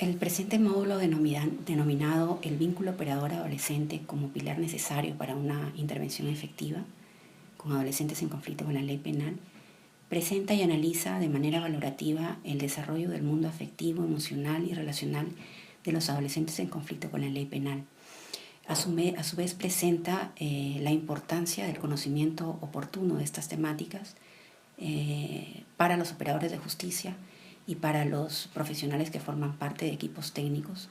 El presente módulo denominado el vínculo operador-adolescente como pilar necesario para una intervención efectiva con adolescentes en conflicto con la ley penal, presenta y analiza de manera valorativa el desarrollo del mundo afectivo, emocional y relacional de los adolescentes en conflicto con la ley penal. A su vez presenta la importancia del conocimiento oportuno de estas temáticas para los operadores de justicia y para los profesionales que forman parte de equipos técnicos,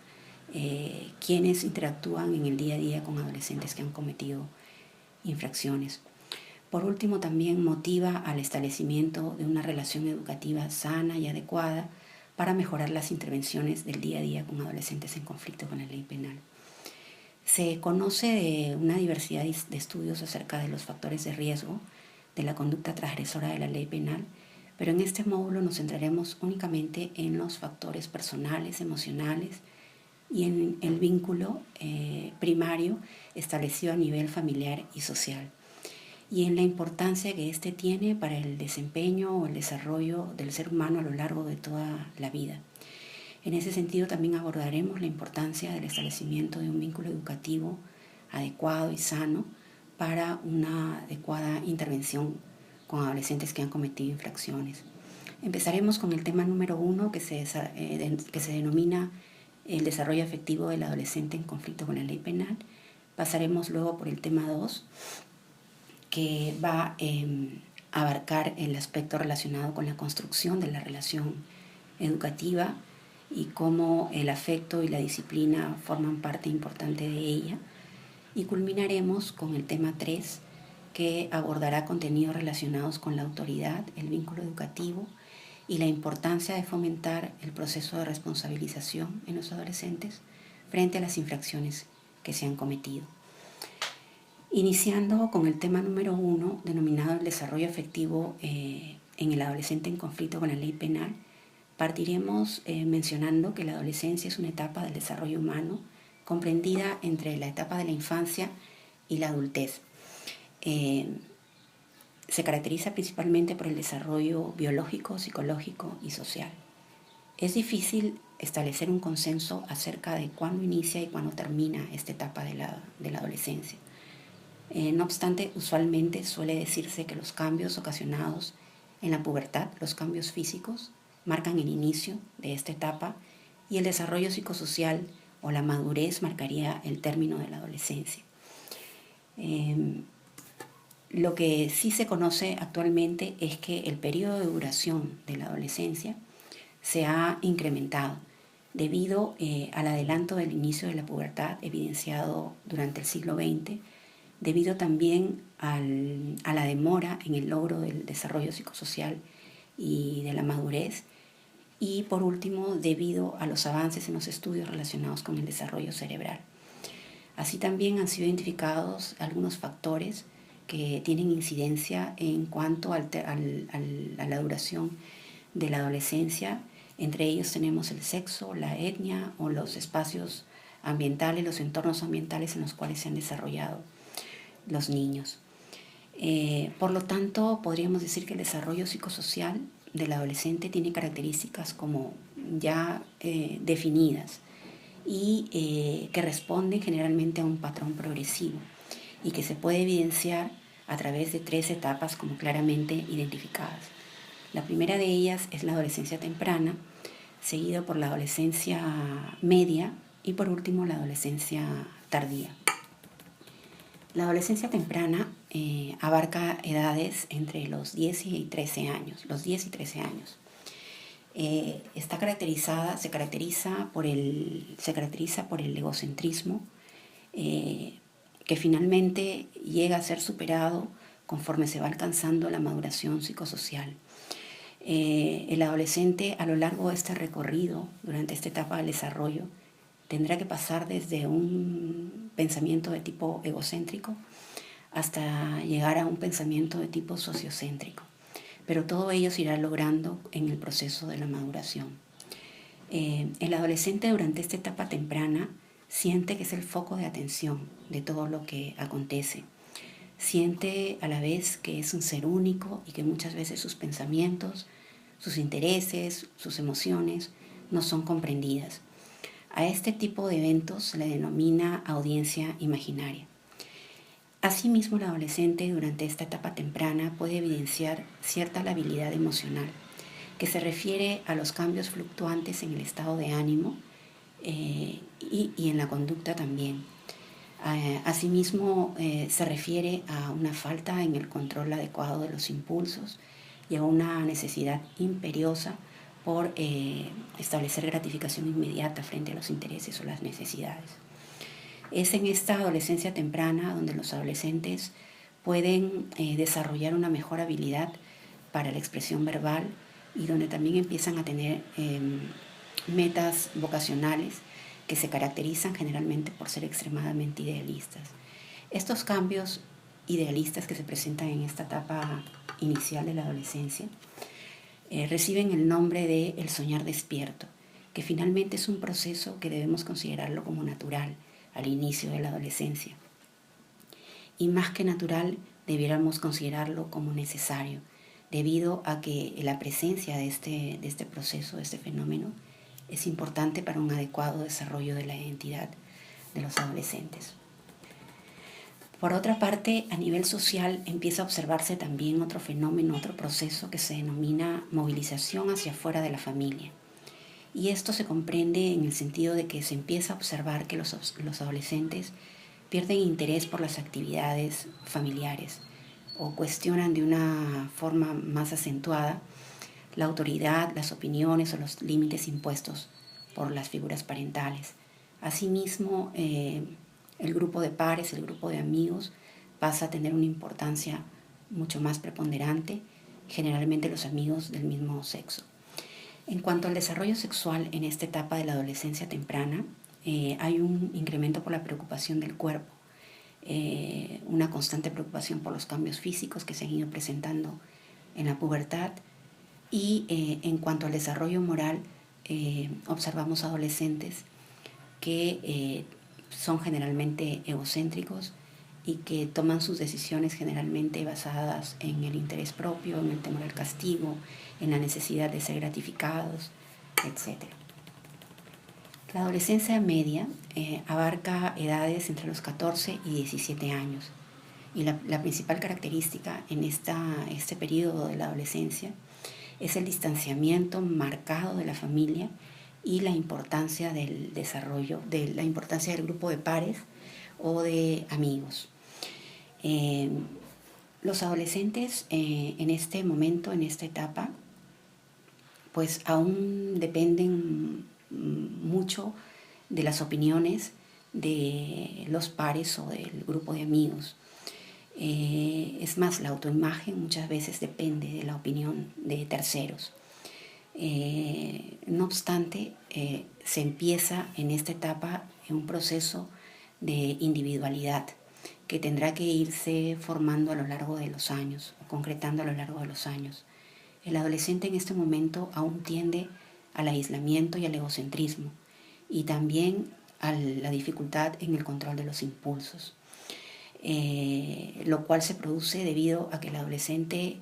quienes interactúan en el día a día con adolescentes que han cometido infracciones. Por último, también motiva al establecimiento de una relación educativa sana y adecuada para mejorar las intervenciones del día a día con adolescentes en conflicto con la ley penal. Se conoce de una diversidad de estudios acerca de los factores de riesgo de la conducta transgresora de la ley penal, pero en este módulo nos centraremos únicamente en los factores personales, emocionales y en el vínculo primario establecido a nivel familiar y social, y en la importancia que éste tiene para el desempeño o el desarrollo del ser humano a lo largo de toda la vida. En ese sentido también abordaremos la importancia del establecimiento de un vínculo educativo adecuado y sano para una adecuada intervención con adolescentes que han cometido infracciones. Empezaremos con el tema número 1 que se denomina el desarrollo afectivo del adolescente en conflicto con la ley penal. Pasaremos luego por el tema 2, que va a abarcar el aspecto relacionado con la construcción de la relación educativa y cómo el afecto y la disciplina forman parte importante de ella. Y culminaremos con el tema 3, que abordará contenidos relacionados con la autoridad, el vínculo educativo y la importancia de fomentar el proceso de responsabilización en los adolescentes frente a las infracciones que se han cometido. Iniciando con el tema número 1, denominado el desarrollo afectivo en el adolescente en conflicto con la ley penal, partiremos mencionando que la adolescencia es una etapa del desarrollo humano comprendida entre la etapa de la infancia y la adultez. Se caracteriza principalmente por el desarrollo biológico, psicológico y social. Es difícil establecer un consenso acerca de cuándo inicia y cuándo termina esta etapa de la adolescencia. No obstante, usualmente suele decirse que los cambios ocasionados en la pubertad, los cambios físicos, marcan el inicio de esta etapa y el desarrollo psicosocial o la madurez marcaría el término de la adolescencia. Lo que sí se conoce actualmente es que el periodo de duración de la adolescencia se ha incrementado debido al adelanto del inicio de la pubertad evidenciado durante el siglo XX, debido también a la demora en el logro del desarrollo psicosocial y de la madurez, y por último debido a los avances en los estudios relacionados con el desarrollo cerebral. Así también han sido identificados algunos factores que tienen incidencia en cuanto a la duración de la adolescencia. Entre ellos tenemos el sexo, la etnia o los espacios ambientales, los entornos ambientales en los cuales se han desarrollado los niños. Por lo tanto, podríamos decir que el desarrollo psicosocial del adolescente tiene características como ya definidas y que responden generalmente a un patrón progresivo y que se puede evidenciar a través de 3 etapas como claramente identificadas. La primera de ellas es la adolescencia temprana, seguido por la adolescencia media y por último la adolescencia tardía. La adolescencia temprana abarca edades entre los 10 y 13 años, se caracteriza por el egocentrismo, que finalmente llega a ser superado conforme se va alcanzando la maduración psicosocial. El adolescente, a lo largo de este recorrido, durante esta etapa del desarrollo, tendrá que pasar desde un pensamiento de tipo egocéntrico hasta llegar a un pensamiento de tipo sociocéntrico. Pero todo ello se irá logrando en el proceso de la maduración. El adolescente durante esta etapa temprana siente que es el foco de atención de todo lo que acontece. Siente a la vez que es un ser único y que muchas veces sus pensamientos, sus intereses, sus emociones no son comprendidas. A este tipo de eventos se le denomina audiencia imaginaria. Asimismo, el adolescente durante esta etapa temprana puede evidenciar cierta labilidad emocional, que se refiere a los cambios fluctuantes en el estado de ánimo y en la conducta también. Asimismo, se refiere a una falta en el control adecuado de los impulsos y a una necesidad imperiosa por establecer gratificación inmediata frente a los intereses o las necesidades. Es en esta adolescencia temprana donde los adolescentes pueden desarrollar una mejor habilidad para la expresión verbal y donde también empiezan a tener metas vocacionales que se caracterizan generalmente por ser extremadamente idealistas. Estos cambios idealistas que se presentan en esta etapa inicial de la adolescencia reciben el nombre de el soñar despierto, que finalmente es un proceso que debemos considerarlo como natural al inicio de la adolescencia. Y más que natural, debiéramos considerarlo como necesario, debido a que la presencia de este proceso, de este fenómeno, es importante para un adecuado desarrollo de la identidad de los adolescentes. Por otra parte, a nivel social empieza a observarse también otro fenómeno, otro proceso que se denomina movilización hacia afuera de la familia. Y esto se comprende en el sentido de que se empieza a observar que los adolescentes pierden interés por las actividades familiares o cuestionan de una forma más acentuada la autoridad, las opiniones o los límites impuestos por las figuras parentales. Asimismo, el grupo de pares, el grupo de amigos pasa a tener una importancia mucho más preponderante, generalmente los amigos del mismo sexo. En cuanto al desarrollo sexual en esta etapa de la adolescencia temprana, hay un incremento por la preocupación del cuerpo, una constante preocupación por los cambios físicos que se han ido presentando en la pubertad y en cuanto al desarrollo moral, observamos adolescentes que son generalmente egocéntricos y que toman sus decisiones generalmente basadas en el interés propio, en el temor al castigo, en la necesidad de ser gratificados, etc. La adolescencia media abarca edades entre los 14 y 17 años y la principal característica en este periodo de la adolescencia es el distanciamiento marcado de la familia y la importancia del desarrollo, la importancia del grupo de pares o de amigos. Los adolescentes en este momento, en esta etapa, pues aún dependen mucho de las opiniones de los pares o del grupo de amigos. Es más, la autoimagen muchas veces depende de la opinión de terceros. No obstante, se empieza en esta etapa un proceso de individualidad que tendrá que irse formando a lo largo de los años, concretando a lo largo de los años. El adolescente en este momento aún tiende al aislamiento y al egocentrismo y también a la dificultad en el control de los impulsos, lo cual se produce debido a que el adolescente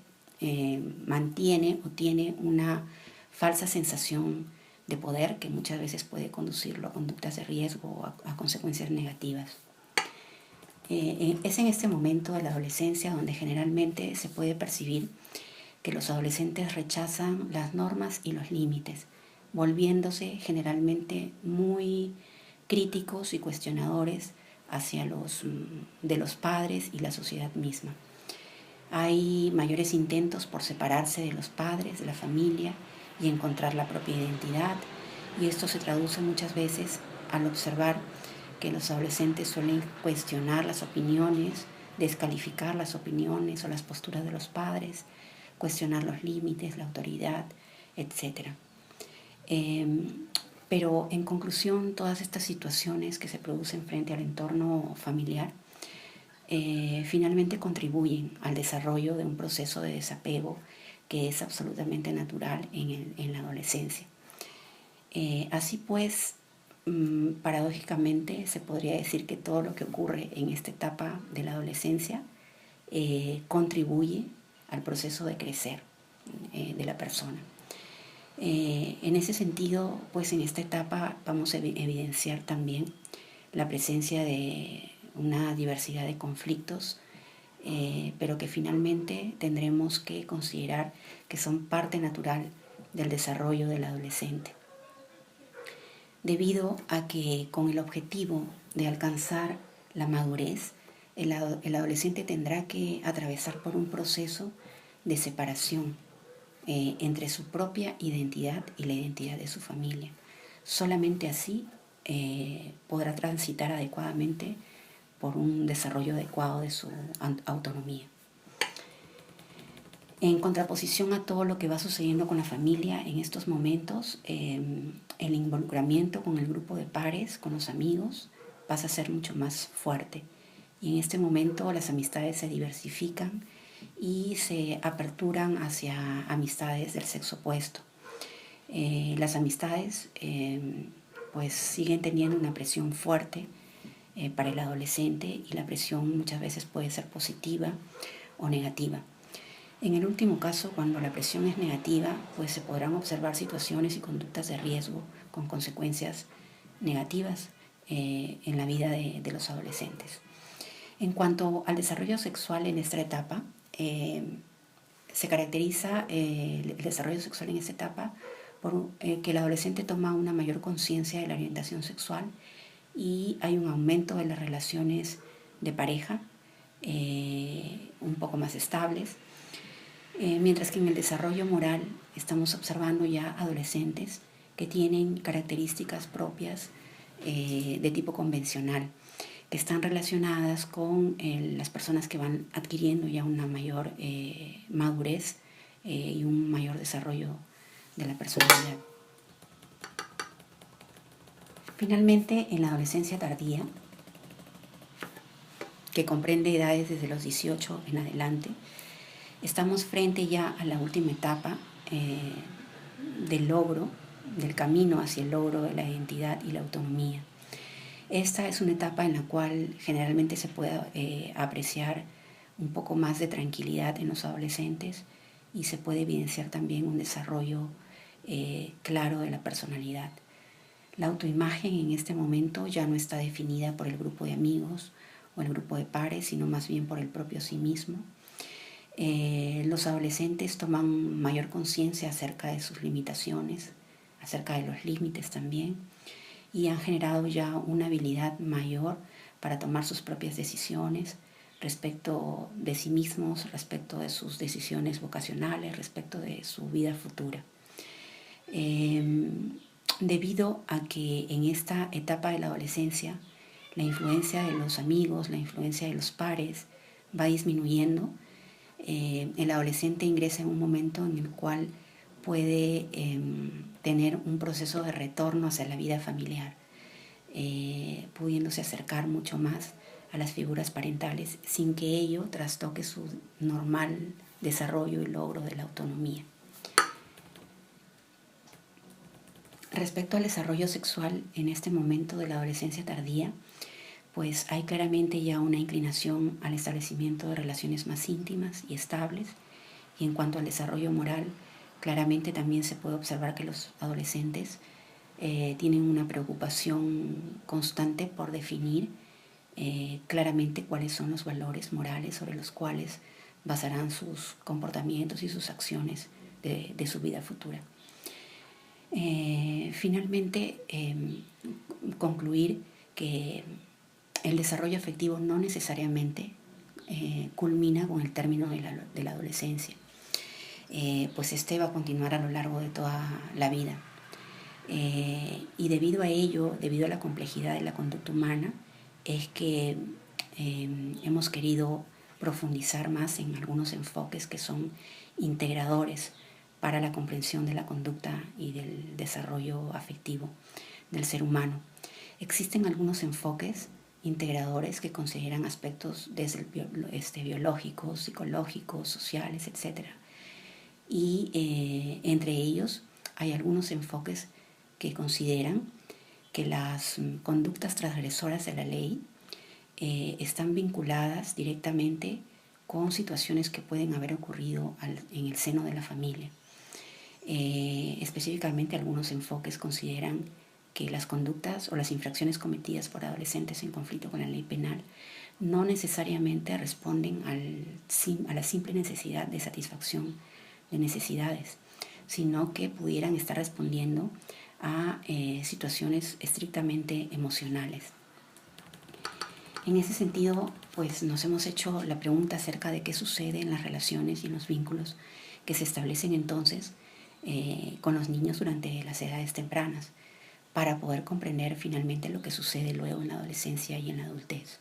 mantiene o tiene una falsa sensación de poder que muchas veces puede conducirlo a conductas de riesgo o a consecuencias negativas. Es en este momento de la adolescencia donde generalmente se puede percibir que los adolescentes rechazan las normas y los límites, volviéndose generalmente muy críticos y cuestionadores hacia de los padres y la sociedad misma. Hay mayores intentos por separarse de los padres, de la familia y encontrar la propia identidad, y esto se traduce muchas veces al observar que los adolescentes suelen cuestionar las opiniones, descalificar las opiniones o las posturas de los padres, cuestionar los límites, la autoridad, etc. Pero en conclusión, todas estas situaciones que se producen frente al entorno familiar finalmente contribuyen al desarrollo de un proceso de desapego que es absolutamente natural en la adolescencia. Así pues, paradójicamente se podría decir que todo lo que ocurre en esta etapa de la adolescencia contribuye al proceso de crecer de la persona. En ese sentido, pues en esta etapa vamos a evidenciar también la presencia de una diversidad de conflictos, pero que finalmente tendremos que considerar que son parte natural del desarrollo del adolescente. Debido a que con el objetivo de alcanzar la madurez, el adolescente tendrá que atravesar por un proceso de separación entre su propia identidad y la identidad de su familia. Solamente así podrá transitar adecuadamente por un desarrollo adecuado de su autonomía. En contraposición a todo lo que va sucediendo con la familia en estos momentos, el involucramiento con el grupo de pares, con los amigos, pasa a ser mucho más fuerte. Y en este momento las amistades se diversifican y se aperturan hacia amistades del sexo opuesto. Las amistades pues siguen teniendo una presión fuerte para el adolescente, y la presión muchas veces puede ser positiva o negativa. En el último caso, cuando la presión es negativa, pues se podrán observar situaciones y conductas de riesgo con consecuencias negativas en la vida de los adolescentes. En cuanto al desarrollo sexual en esta etapa, se caracteriza el desarrollo sexual en esta etapa por que el adolescente toma una mayor conciencia de la orientación sexual y hay un aumento de las relaciones de pareja un poco más estables. Mientras que en el desarrollo moral estamos observando ya adolescentes que tienen características propias de tipo convencional, que están relacionadas con las personas que van adquiriendo ya una mayor madurez y un mayor desarrollo de la personalidad. Finalmente, en la adolescencia tardía, que comprende edades desde los 18 en adelante, estamos frente ya a la última etapa del logro, del camino hacia el logro de la identidad y la autonomía. Esta es una etapa en la cual generalmente se puede apreciar un poco más de tranquilidad en los adolescentes y se puede evidenciar también un desarrollo claro de la personalidad. La autoimagen en este momento ya no está definida por el grupo de amigos o el grupo de pares, sino más bien por el propio sí mismo. Los adolescentes toman mayor conciencia acerca de sus limitaciones, acerca de los límites también, y han generado ya una habilidad mayor para tomar sus propias decisiones respecto de sí mismos, respecto de sus decisiones vocacionales, respecto de su vida futura. Debido a que en esta etapa de la adolescencia la influencia de los amigos, la influencia de los pares va disminuyendo, el adolescente ingresa en un momento en el cual puede tener un proceso de retorno hacia la vida familiar, pudiéndose acercar mucho más a las figuras parentales sin que ello trastoque su normal desarrollo y logro de la autonomía. Respecto al desarrollo sexual en este momento de la adolescencia tardía, pues hay claramente ya una inclinación al establecimiento de relaciones más íntimas y estables, y en cuanto al desarrollo moral, claramente también se puede observar que los adolescentes tienen una preocupación constante por definir claramente cuáles son los valores morales sobre los cuales basarán sus comportamientos y sus acciones de su vida futura. Finalmente, concluir que el desarrollo afectivo no necesariamente culmina con el término de la adolescencia, pues este va a continuar a lo largo de toda la vida. Y debido a ello, debido a la complejidad de la conducta humana, es que hemos querido profundizar más en algunos enfoques que son integradores para la comprensión de la conducta y del desarrollo afectivo del ser humano. Existen algunos enfoques integradores que consideran aspectos desde biológicos, psicológicos, sociales, etc. Y entre ellos hay algunos enfoques que consideran que las conductas transgresoras de la ley están vinculadas directamente con situaciones que pueden haber ocurrido en el seno de la familia. Específicamente, algunos enfoques consideran que las conductas o las infracciones cometidas por adolescentes en conflicto con la ley penal no necesariamente responden a la simple necesidad de satisfacción de necesidades, sino que pudieran estar respondiendo a situaciones estrictamente emocionales. En ese sentido, pues nos hemos hecho la pregunta acerca de qué sucede en las relaciones y en los vínculos que se establecen entonces con los niños durante las edades tempranas, para poder comprender finalmente lo que sucede luego en la adolescencia y en la adultez.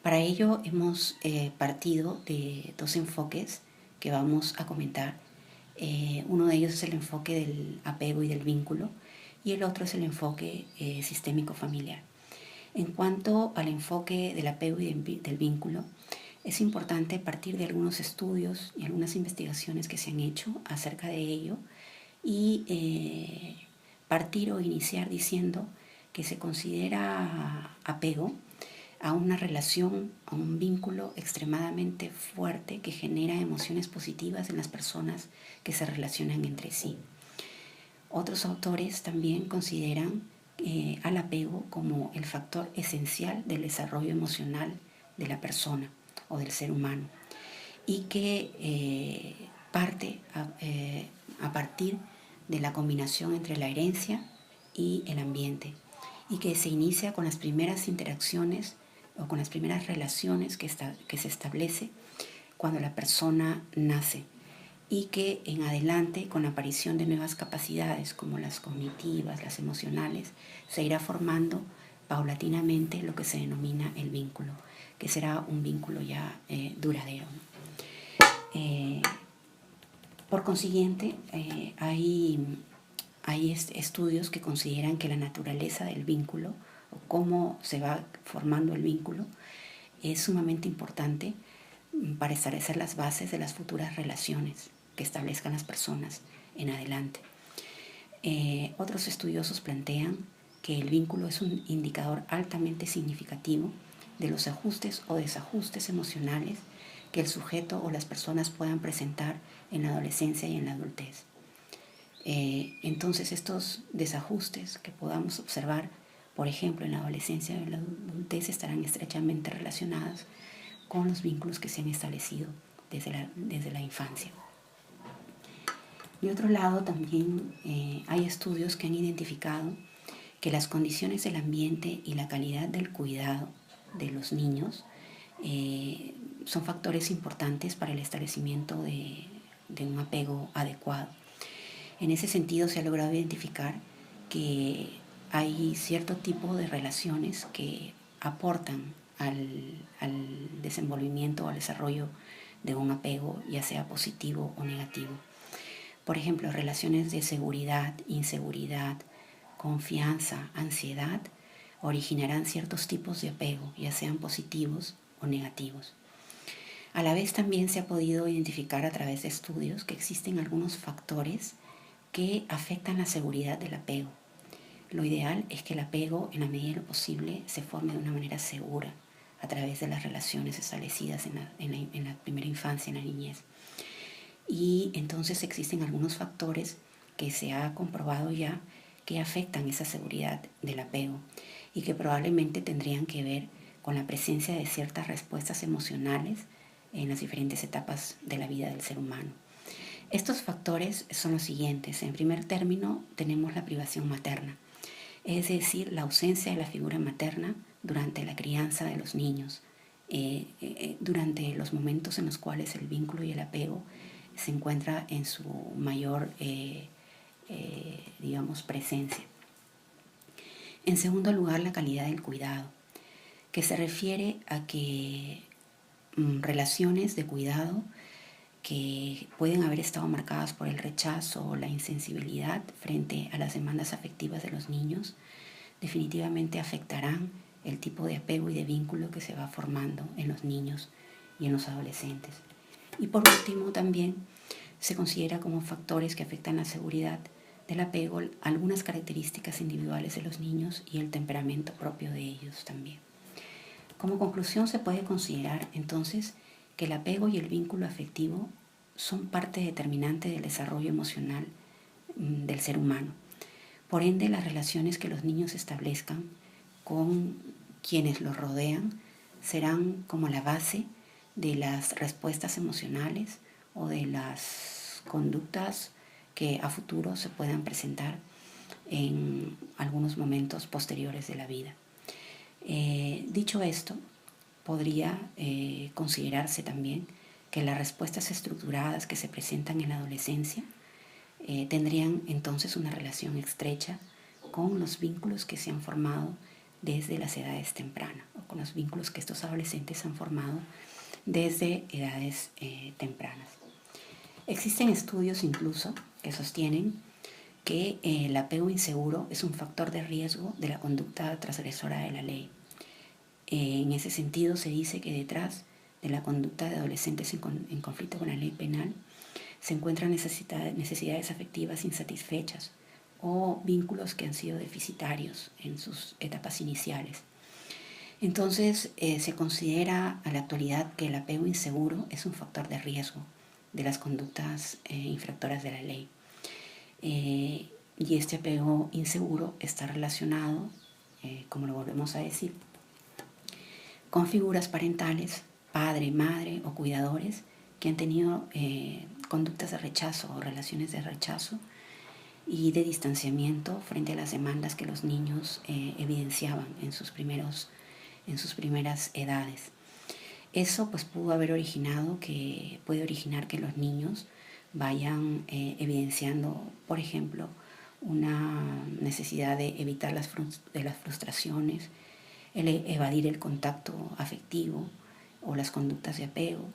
Para ello hemos partido de dos enfoques que vamos a comentar. Uno de ellos es el enfoque del apego y del vínculo, y el otro es el enfoque sistémico familiar. En cuanto al enfoque del apego y del vínculo, es importante partir de algunos estudios y algunas investigaciones que se han hecho acerca de ello y partir o iniciar diciendo que se considera apego a una relación, a un vínculo extremadamente fuerte que genera emociones positivas en las personas que se relacionan entre sí. Otros autores también consideran al apego como el factor esencial del desarrollo emocional de la persona o del ser humano, y que parte a partir de la combinación entre la herencia y el ambiente, y que se inicia con las primeras interacciones o con las primeras relaciones que se establece cuando la persona nace, y que en adelante, con la aparición de nuevas capacidades como las cognitivas, las emocionales, se irá formando paulatinamente lo que se denomina el vínculo, que será un vínculo ya duradero. Por consiguiente, hay estudios que consideran que la naturaleza del vínculo o cómo se va formando el vínculo es sumamente importante para establecer las bases de las futuras relaciones que establezcan las personas en adelante. Otros estudiosos plantean que el vínculo es un indicador altamente significativo de los ajustes o desajustes emocionales que el sujeto o las personas puedan presentar en la adolescencia y en la adultez. Entonces, estos desajustes que podamos observar, por ejemplo, en la adolescencia y en la adultez, estarán estrechamente relacionados con los vínculos que se han establecido desde la infancia. De otro lado, también hay estudios que han identificado que las condiciones del ambiente y la calidad del cuidado de los niños son factores importantes para el establecimiento de un apego adecuado. En ese sentido, se ha logrado identificar que hay cierto tipo de relaciones que aportan al desenvolvimiento o al desarrollo de un apego, ya sea positivo o negativo. Por ejemplo, relaciones de seguridad, inseguridad, confianza, ansiedad, originarán ciertos tipos de apego, ya sean positivos o negativos. A la vez, también se ha podido identificar a través de estudios que existen algunos factores que afectan la seguridad del apego. Lo ideal es que el apego, en la medida de lo posible, se forme de una manera segura a través de las relaciones establecidas en la primera infancia, en la niñez. Y entonces existen algunos factores que se ha comprobado ya que afectan esa seguridad del apego y que probablemente tendrían que ver con la presencia de ciertas respuestas emocionales en las diferentes etapas de la vida del ser humano. Estos factores son los siguientes. En primer término, tenemos la privación materna, es decir, la ausencia de la figura materna durante la crianza de los niños, durante los momentos en los cuales el vínculo y el apego se encuentra en su mayor, presencia. En segundo lugar, la calidad del cuidado, que se refiere a que relaciones de cuidado que pueden haber estado marcadas por el rechazo o la insensibilidad frente a las demandas afectivas de los niños, definitivamente afectarán el tipo de apego y de vínculo que se va formando en los niños y en los adolescentes. Y por último, también se considera como factores que afectan la seguridad del apego algunas características individuales de los niños y el temperamento propio de ellos también. Como conclusión, se puede considerar entonces que el apego y el vínculo afectivo son parte determinante del desarrollo emocional del ser humano. Por ende, las relaciones que los niños establezcan con quienes los rodean serán como la base de las respuestas emocionales o de las conductas que a futuro se puedan presentar en algunos momentos posteriores de la vida. Dicho esto, podría considerarse también que las respuestas estructuradas que se presentan en la adolescencia tendrían entonces una relación estrecha con los vínculos que se han formado desde las edades tempranas, o con los vínculos que estos adolescentes han formado desde edades tempranas. Existen estudios incluso que sostienen que el apego inseguro es un factor de riesgo de la conducta transgresora de la ley. En ese sentido se dice que detrás de la conducta de adolescentes en conflicto con la ley penal se encuentran necesidades afectivas insatisfechas o vínculos que han sido deficitarios en sus etapas iniciales. Entonces se considera a la actualidad que el apego inseguro es un factor de riesgo de las conductas infractoras de la ley. Y este apego inseguro está relacionado, como lo volvemos a decir, con figuras parentales, padre, madre o cuidadores que han tenido conductas de rechazo o relaciones de rechazo y de distanciamiento frente a las demandas que los niños evidenciaban en sus primeras edades. Eso pues puede originar que los niños vayan evidenciando, por ejemplo, una necesidad de evitar las frustraciones, evadir el contacto afectivo o las conductas de apego,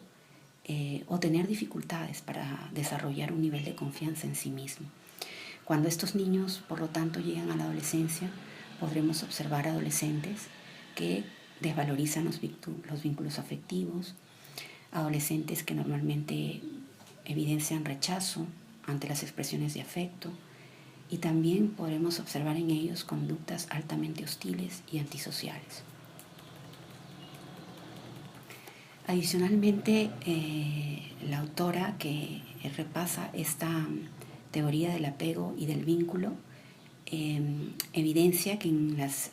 o tener dificultades para desarrollar un nivel de confianza en sí mismo. Cuando estos niños, por lo tanto, llegan a la adolescencia, podremos observar adolescentes que desvalorizan los vínculos afectivos, adolescentes que normalmente evidencian rechazo ante las expresiones de afecto, y también podremos observar en ellos conductas altamente hostiles y antisociales. Adicionalmente, la autora que repasa esta teoría del apego y del vínculo evidencia que en las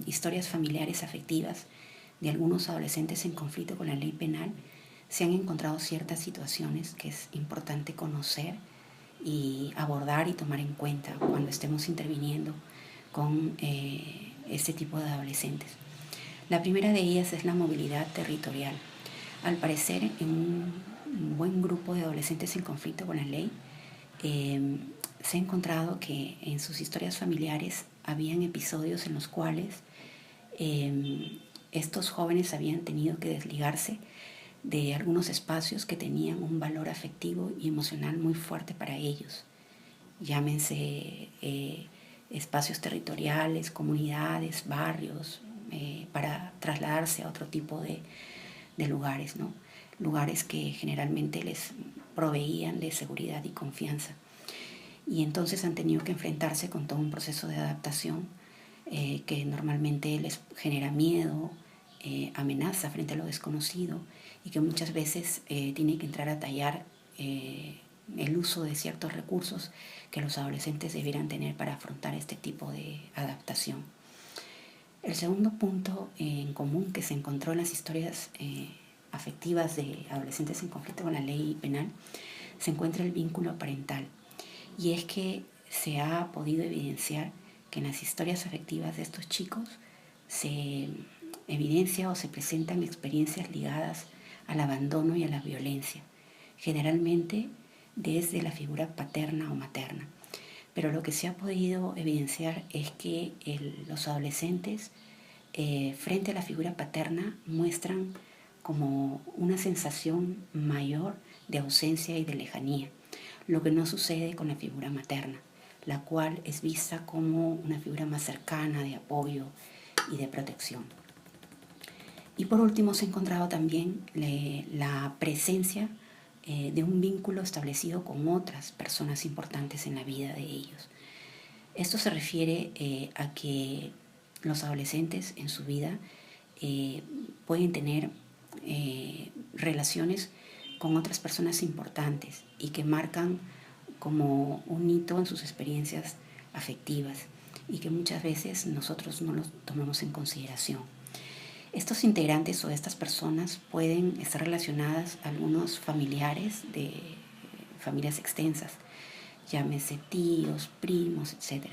historias familiares afectivas de algunos adolescentes en conflicto con la ley penal se han encontrado ciertas situaciones que es importante conocer y abordar y tomar en cuenta cuando estemos interviniendo con este tipo de adolescentes. La primera de ellas es la movilidad territorial. Al parecer, en un buen grupo de adolescentes en conflicto con la ley, se ha encontrado que en sus historias familiares habían episodios en los cuales estos jóvenes habían tenido que desligarse de algunos espacios que tenían un valor afectivo y emocional muy fuerte para ellos. Llámense espacios territoriales, comunidades, barrios, para trasladarse a otro tipo de lugares, ¿no? Lugares que generalmente les proveían de seguridad y confianza. Y entonces han tenido que enfrentarse con todo un proceso de adaptación que normalmente les genera miedo, amenaza frente a lo desconocido, y que muchas veces tiene que entrar a tallar el uso de ciertos recursos que los adolescentes debieran tener para afrontar este tipo de adaptación. El segundo punto en común que se encontró en las historias afectivas de adolescentes en conflicto con la ley penal se encuentra el vínculo parental. Y es que se ha podido evidenciar que en las historias afectivas de estos chicos se evidencia o se presentan experiencias ligadas al abandono y a la violencia, generalmente desde la figura paterna o materna. Pero lo que se ha podido evidenciar es que los adolescentes frente a la figura paterna muestran como una sensación mayor de ausencia y de lejanía, lo que no sucede con la figura materna, la cual es vista como una figura más cercana de apoyo y de protección. Y por último se ha encontrado también la presencia de un vínculo establecido con otras personas importantes en la vida de ellos. Esto se refiere a que los adolescentes en su vida pueden tener relaciones con otras personas importantes y que marcan como un hito en sus experiencias afectivas y que muchas veces nosotros no los tomamos en consideración. Estos integrantes o estas personas pueden estar relacionadas a algunos familiares de familias extensas, llámese tíos, primos, etc.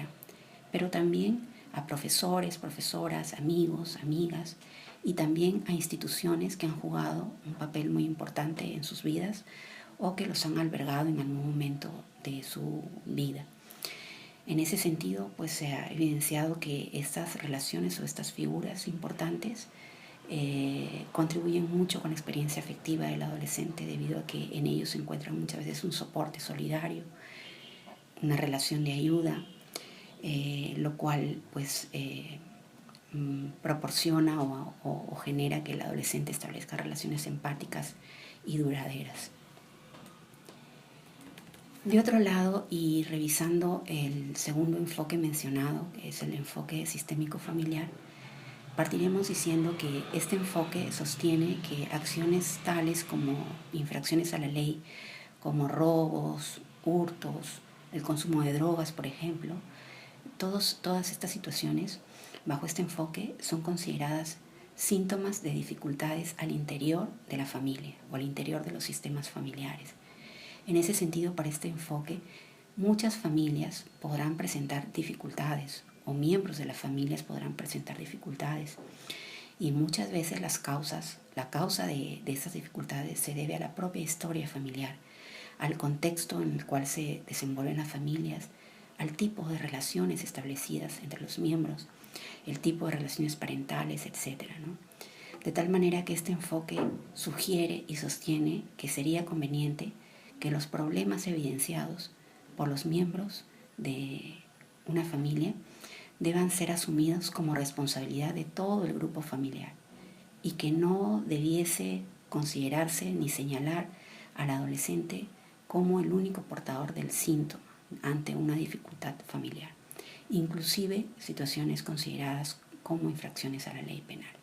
Pero también a profesores, profesoras, amigos, amigas y también a instituciones que han jugado un papel muy importante en sus vidas o que los han albergado en algún momento de su vida. En ese sentido, pues se ha evidenciado que estas relaciones o estas figuras importantes contribuyen mucho con la experiencia afectiva del adolescente debido a que en ellos se encuentra muchas veces un soporte solidario, una relación de ayuda, lo cual pues proporciona o genera que el adolescente establezca relaciones empáticas y duraderas. De otro lado, y revisando el segundo enfoque mencionado, que es el enfoque sistémico familiar, partiremos diciendo que este enfoque sostiene que acciones tales como infracciones a la ley, como robos, hurtos, el consumo de drogas, por ejemplo, todas estas situaciones, bajo este enfoque, son consideradas síntomas de dificultades al interior de la familia o al interior de los sistemas familiares. En ese sentido, para este enfoque, muchas familias podrán presentar dificultades o miembros de las familias podrán presentar dificultades y muchas veces la causa de estas dificultades se debe a la propia historia familiar, al contexto en el cual se desenvuelven las familias, al tipo de relaciones establecidas entre los miembros, el tipo de relaciones parentales, etc., ¿no? De tal manera que este enfoque sugiere y sostiene que sería conveniente que los problemas evidenciados por los miembros de una familia deban ser asumidos como responsabilidad de todo el grupo familiar y que no debiese considerarse ni señalar al adolescente como el único portador del síntoma ante una dificultad familiar, inclusive situaciones consideradas como infracciones a la ley penal.